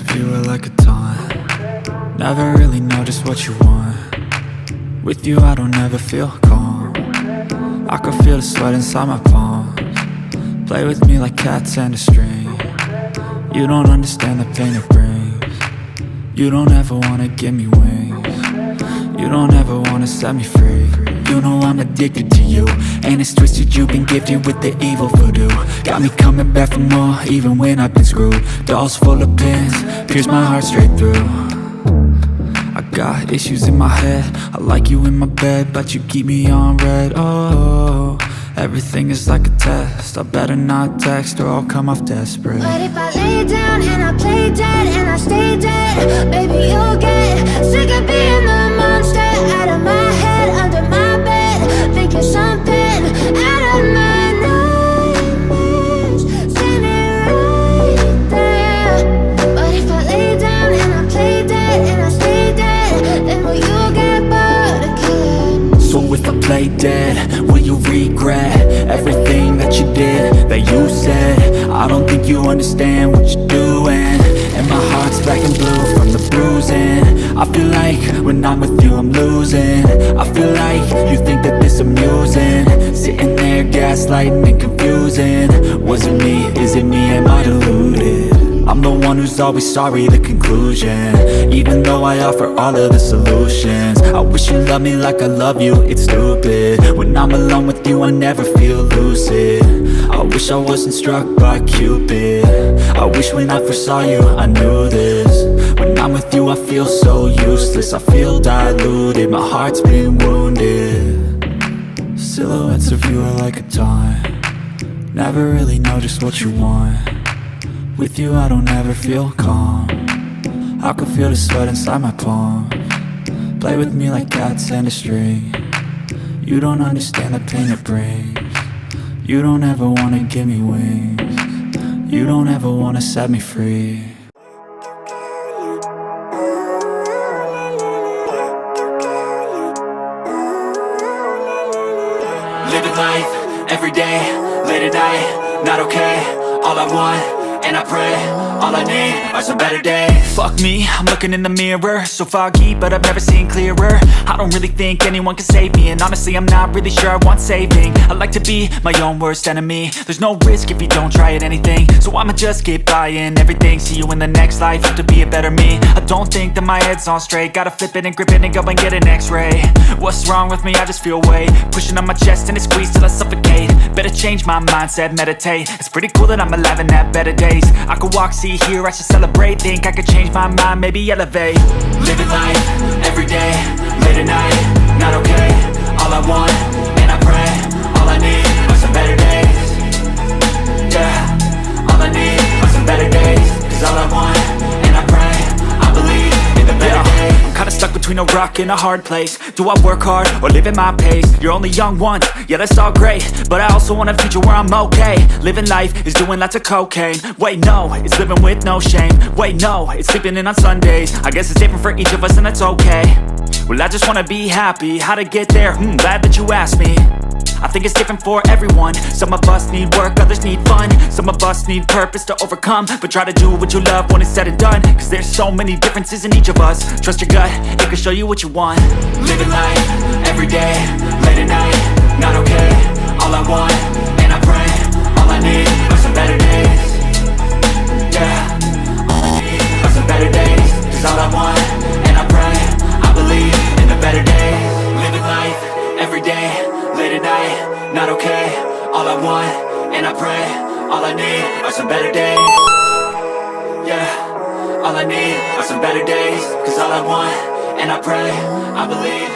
of you are like a taunt. Never really know just what you want. With you I don't ever feel calm. I can feel the sweat inside my palms. Play with me like cats and a string. You don't understand the pain it brings. You don't ever wanna give me wings. You don't ever wanna set me free. You know I'm addicted to you, and it's twisted, you've been gifted with the evil voodoo. Got me coming back for more, even when I've been screwed. Dolls full of pins, pierce my heart straight through. I got issues in my head, I like you in my bed, but you keep me on red. Oh, everything is like a test, I better not text or I'll come off desperate. But if I lay down and I play dead and I stay dead, baby you'll get sick of being the monster out of my head, under my bed, thinking something out of my nightmares, standing right there. But if I lay down and I play dead and I stay dead, then will you get bored of killing? So if I play dead, will you regret everything that you did, that you said? I don't think you understand what you're doing, and my heart's black and blue from the bruising. I feel like when I'm with you I'm losing. I feel like you think that this amusing, sitting there gaslighting and confusing. Was it me? Is it me? Am I deluded? I'm the one who's always sorry, the conclusion. Even though I offer all of the solutions, I wish you loved me like I love you, it's stupid. When I'm alone with you I never feel lucid. I wish I wasn't struck by Cupid. I wish when I first saw you I knew this. When I'm with you I feel so useless, I feel diluted, my heart's been wounded. Silhouettes of you are like a taunt. Never really know just what you want. With you I don't ever feel calm. I can feel the sweat inside my palms. Play with me like cats and a string. You don't understand the pain it brings. You don't ever wanna give me wings. You don't ever wanna set me free. Living life, everyday, late at night, not okay. All I want, and I pray, all I need are some better days. Fuck me, I'm looking in the mirror, so foggy, but I've never seen clearer. I don't really think anyone can save me, and honestly I'm not really sure I want saving. I like to be my own worst enemy. There's no risk if you don't try at anything, so I'ma just get buying everything. See you in the next life, have to be a better me. I don't think that my head's on straight, gotta flip it and grip it and go and get an x-ray. What's wrong with me? I just feel weight pushing on my chest and it squeezes till I suffocate. Better change my mindset, meditate. It's pretty cool that I'm alive and have better days. I could walk, see, hear, I should celebrate. Think I could change my mind, maybe elevate. Living life, everyday, late at night, not okay. All I want, and I pray, all I need are some better days. Yeah, all I need are some better days. Cause all I want, and I pray, I believe in the better days. I'm kinda stuck between a rock and a hard place. Do I work hard or live at my pace? You're only young once, yeah that's all great, but I also want a future where I'm okay. Living life is doing lots of cocaine. Wait no, it's living with no shame. Wait no, it's sleeping in on Sundays. I guess it's different for each of us and that's okay. Well I just wanna be happy, how to get there? Glad that you asked me. I think it's different for everyone. Some of us need work, others need fun. Some of us need purpose to overcome. But try to do what you love when it's said and done. Cause there's so many differences in each of us. Trust your gut, it can show you what you want. Living life, everyday, late at night, not okay. All I want, and I pray, all I need are some better days. Yeah, all I need are some better days. Cause all I want, and I pray, I believe in the better days. Living life, everyday, late at night, not okay. All I want, and I pray, all I need are some better days. Yeah, all I need are some better days. Cause all I want, and I pray, I believe